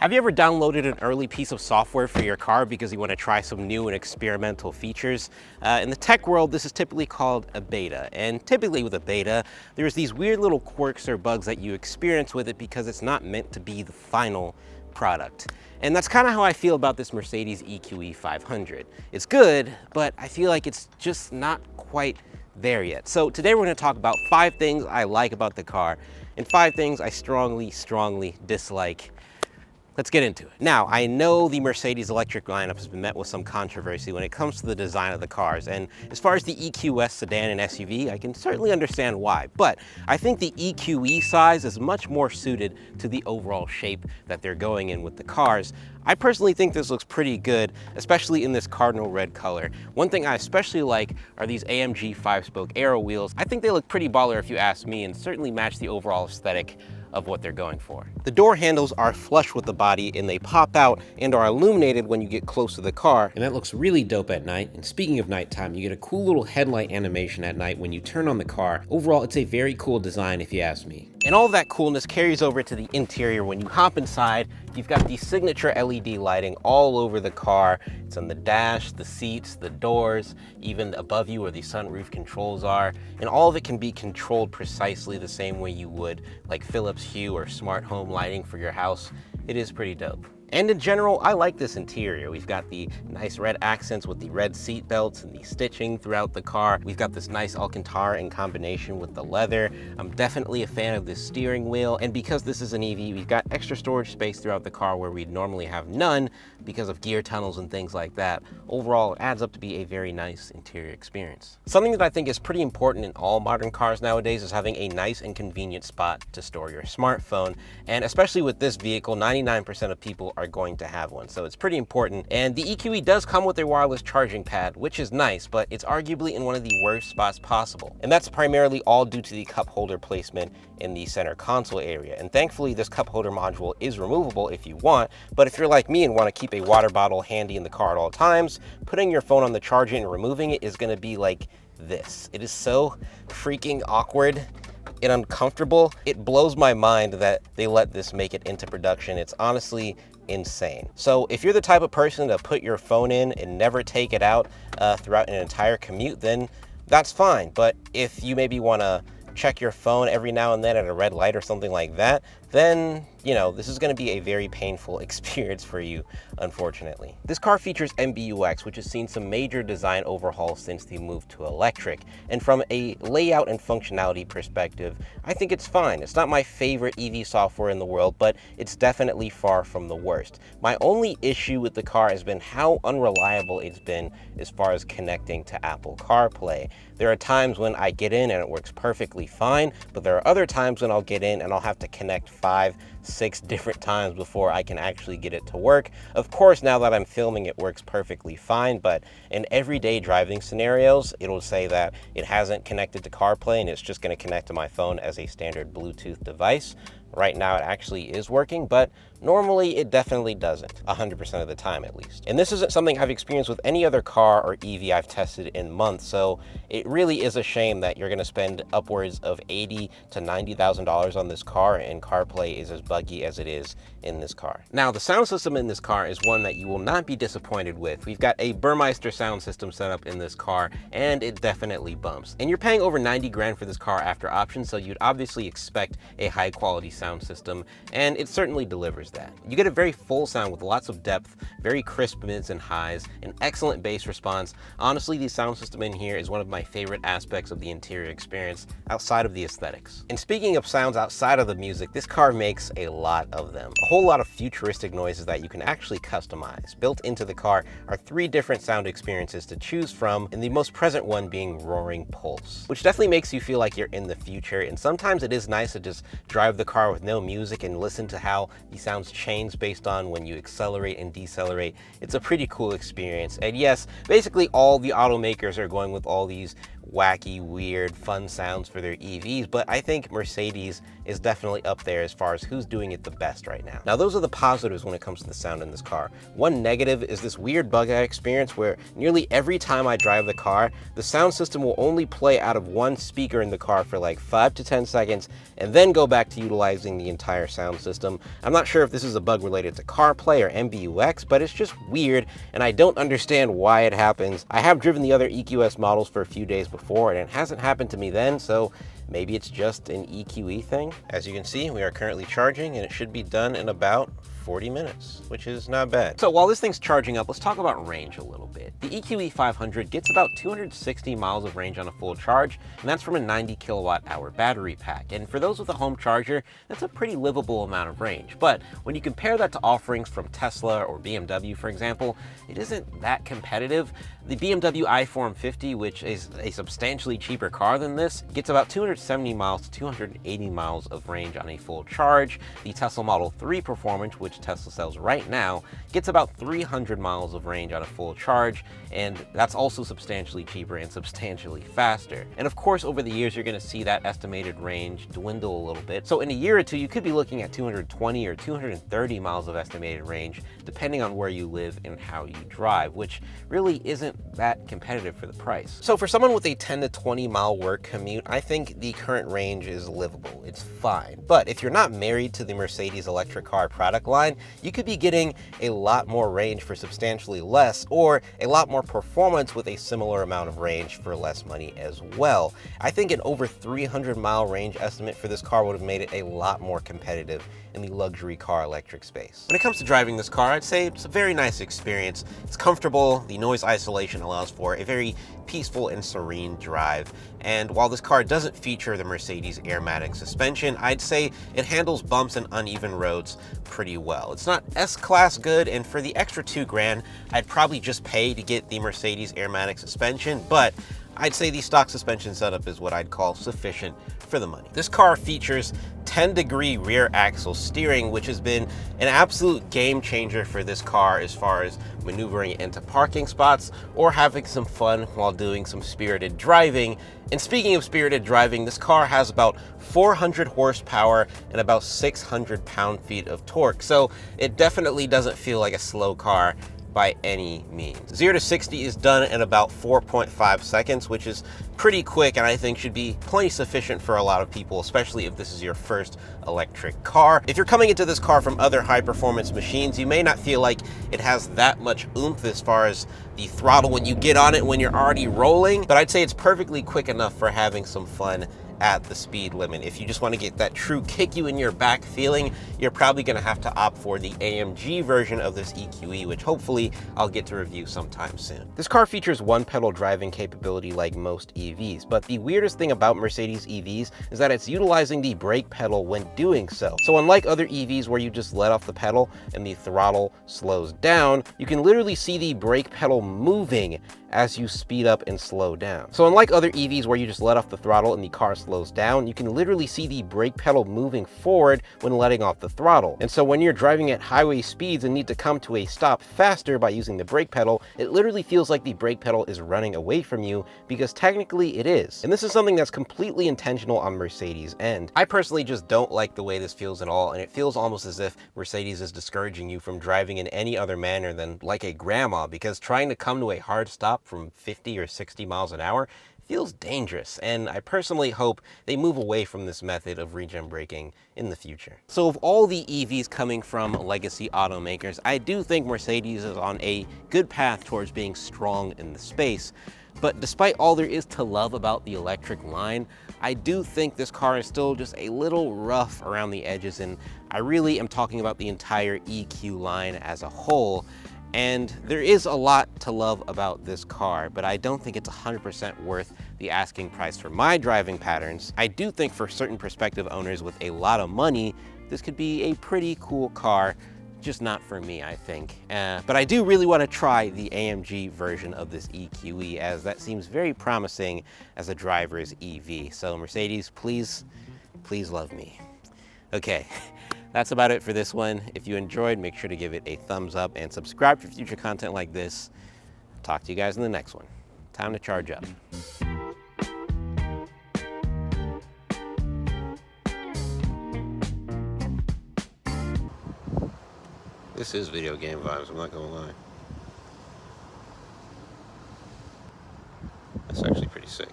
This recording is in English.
Have you ever downloaded an early piece of software for your car because you want to try some new and experimental features? In the tech world, this is typically called a beta. And typically with a beta, there's these weird little quirks or bugs that you experience with it because it's not meant to be the final product. And that's kind of how I feel about this Mercedes EQE 500. It's good, but I feel like it's just not quite there yet. So today we're going to talk about 5 things I like about the car and 5 things I strongly dislike. Let's get into it. Now, I know the Mercedes electric lineup has been met with some controversy when it comes to the design of the cars. And as far as the EQS sedan and SUV, I can certainly understand why. But I think the EQE size is much more suited to the overall shape that they're going in with the cars. I personally think this looks pretty good, especially in this cardinal red color. One thing I especially like are these AMG 5-spoke aero wheels. I think they look pretty baller if you ask me, and certainly match the overall aesthetic of what they're going for. The door handles are flush with the body and they pop out and are illuminated when you get close to the car. And that looks really dope at night. And speaking of nighttime, you get a cool little headlight animation at night when you turn on the car. Overall, it's a very cool design if you ask me. And all of that coolness carries over to the interior. When you hop inside, you've got the signature LED lighting all over the car. It's on the dash, the seats, the doors, even above you where the sunroof controls are. And all of it can be controlled precisely the same way you would like Philips Hue or smart home lighting for your house. It is pretty dope. And in general, I like this interior. We've got the nice red accents with the red seat belts and the stitching throughout the car. We've got this nice Alcantara in combination with the leather. I'm definitely a fan of this steering wheel. And because this is an EV, we've got extra storage space throughout the car where we'd normally have none because of gear tunnels and things like that. Overall, it adds up to be a very nice interior experience. Something that I think is pretty important in all modern cars nowadays is having a nice and convenient spot to store your smartphone. And especially with this vehicle, 99% of people are going to have one, so it's pretty important. And the EQE does come with a wireless charging pad, which is nice, but it's arguably in one of the worst spots possible. And that's primarily all due to the cup holder placement in the center console area. And thankfully, this cup holder module is removable if you want, but if you're like me and want to keep a water bottle handy in the car at all times, putting your phone on the charger and removing it is going to be like this. It is so freaking awkward and uncomfortable. It blows my mind that they let this make it into production. It's honestly insane. So if you're the type of person to put your phone in and never take it out throughout an entire commute, then that's fine. But if you maybe want to check your phone every now and then at a red light or something like that, then, you know, this is going to be a very painful experience for you, unfortunately. This car features MBUX, which has seen some major design overhauls since the move to electric. And from a layout and functionality perspective, I think it's fine. It's not my favorite EV software in the world, but it's definitely far from the worst. My only issue with the car has been how unreliable it's been as far as connecting to Apple CarPlay. There are times when I get in and it works perfectly fine, but there are other times when I'll get in and I'll have to connect 5, 6 different times before I can actually get it to work. Of course, now that I'm filming, it works perfectly fine, but in everyday driving scenarios, it'll say that it hasn't connected to CarPlay and it's just going to connect to my phone as a standard Bluetooth device. Right now it actually is working, but normally it definitely doesn't, 100% of the time at least. And this isn't something I've experienced with any other car or EV I've tested in months, so it really is a shame that you're gonna spend upwards of $80,000 to $90,000 on this car and CarPlay is as buggy as it is in this car. Now, the sound system in this car is one that you will not be disappointed with. We've got a Burmeister sound system set up in this car, and it definitely bumps. And you're paying over 90 grand for this car after option, so you'd obviously expect a high quality sound system, and it certainly delivers that. You get a very full sound with lots of depth, very crisp mids and highs, an excellent bass response. Honestly, the sound system in here is one of my favorite aspects of the interior experience outside of the aesthetics. And speaking of sounds outside of the music, this car makes a lot of them. A whole lot of futuristic noises that you can actually customize. Built into the car are 3 different sound experiences to choose from, and the most present one being Roaring Pulse, which definitely makes you feel like you're in the future. And sometimes it is nice to just drive the car with no music and listen to how the sounds change based on when you accelerate and decelerate. It's a pretty cool experience. And yes, basically all the automakers are going with all these wacky, weird, fun sounds for their EVs, but I think Mercedes is definitely up there as far as who's doing it the best right now. Now, those are the positives when it comes to the sound in this car. One negative is this weird bug I experience where nearly every time I drive the car, the sound system will only play out of one speaker in the car for like 5 to 10 seconds and then go back to utilizing the entire sound system. I'm not sure if this is a bug related to CarPlay or MBUX, but it's just weird and I don't understand why it happens. I have driven the other EQS models for a few days before and it hasn't happened to me then, so maybe it's just an EQE thing. As you can see, we are currently charging and it should be done in about 40 minutes, which is not bad. So while this thing's charging up, let's talk about range a little bit. The EQE 500 gets about 260 miles of range on a full charge, and that's from a 90 kilowatt hour battery pack. And for those with a home charger, that's a pretty livable amount of range. But when you compare that to offerings from Tesla or BMW, for example, it isn't that competitive. The BMW i450, which is a substantially cheaper car than this, gets about 270 miles to 280 miles of range on a full charge. The Tesla Model 3 Performance, which Tesla sells right now, gets about 300 miles of range on a full charge, and that's also substantially cheaper and substantially faster. And of course, over the years, you're gonna see that estimated range dwindle a little bit. So in a year or two, you could be looking at 220 or 230 miles of estimated range, depending on where you live and how you drive, which really isn't that competitive for the price. So for someone with a 10 to 20 mile work commute, I think the current range is livable. It's fine. But if you're not married to the Mercedes electric car product line, you could be getting a lot more range for substantially less, or a lot more performance with a similar amount of range for less money as well. I think an over 300 mile range estimate for this car would have made it a lot more competitive in the luxury car electric space. When it comes to driving this car, I'd say it's a very nice experience. It's comfortable, the noise isolation allows for a very peaceful and serene drive. And while this car doesn't feature the Mercedes Airmatic suspension, I'd say it handles bumps and uneven roads pretty well. It's not S-Class good, and for the extra $2,000, I'd probably just pay to get the Mercedes Airmatic suspension, but I'd say the stock suspension setup is what I'd call sufficient for the money. This car features 10-degree rear axle steering, which has been an absolute game changer for this car as far as maneuvering into parking spots or having some fun while doing some spirited driving. And speaking of spirited driving, this car has about 400 horsepower and about 600 pound-feet of torque. So it definitely doesn't feel like a slow car by any means. 0 to 60 is done in about 4.5 seconds, which is pretty quick and I think should be plenty sufficient for a lot of people, especially if this is your first electric car. If you're coming into this car from other high performance machines, you may not feel like it has that much oomph as far as the throttle when you get on it when you're already rolling, but I'd say it's perfectly quick enough for having some fun at the speed limit. If you just want to get that true kick you in your back feeling, you're probably going to have to opt for the AMG version of this EQE, which hopefully I'll get to review sometime soon. This car features one-pedal driving capability like most EVs, but the weirdest thing about Mercedes EVs is that it's utilizing the brake pedal when doing so. So unlike other EVs where you just let off the pedal and the throttle slows down, you can literally see the brake pedal moving as you speed up and slow down. So unlike other EVs where you just let off the throttle and the car slows down, you can literally see the brake pedal moving forward when letting off the throttle. And so when you're driving at highway speeds and need to come to a stop faster by using the brake pedal, it literally feels like the brake pedal is running away from you, because technically it is. And this is something that's completely intentional on Mercedes' end. I personally just don't like the way this feels at all, and it feels almost as if Mercedes is discouraging you from driving in any other manner than like a grandma, because trying to come to a hard stop from 50 or 60 miles an hour feels dangerous, and I personally hope they move away from this method of regen braking in the future. So of all the EVs coming from legacy automakers, I do think Mercedes is on a good path towards being strong in the space. But despite all there is to love about the electric line, I do think this car is still just a little rough around the edges, and I really am talking about the entire EQ line as a whole. And there is a lot to love about this car, but I don't think it's 100% worth the asking price for my driving patterns. I do think for certain prospective owners with a lot of money, this could be a pretty cool car, just not for me, I think. But I do really want to try the AMG version of this EQE, as that seems very promising as a driver's EV. So Mercedes, please, please love me. Okay. That's about it for this one. If you enjoyed, make sure to give it a thumbs up and subscribe for future content like this. Talk to you guys in the next one. Time to charge up. This is video game vibes, I'm not gonna lie.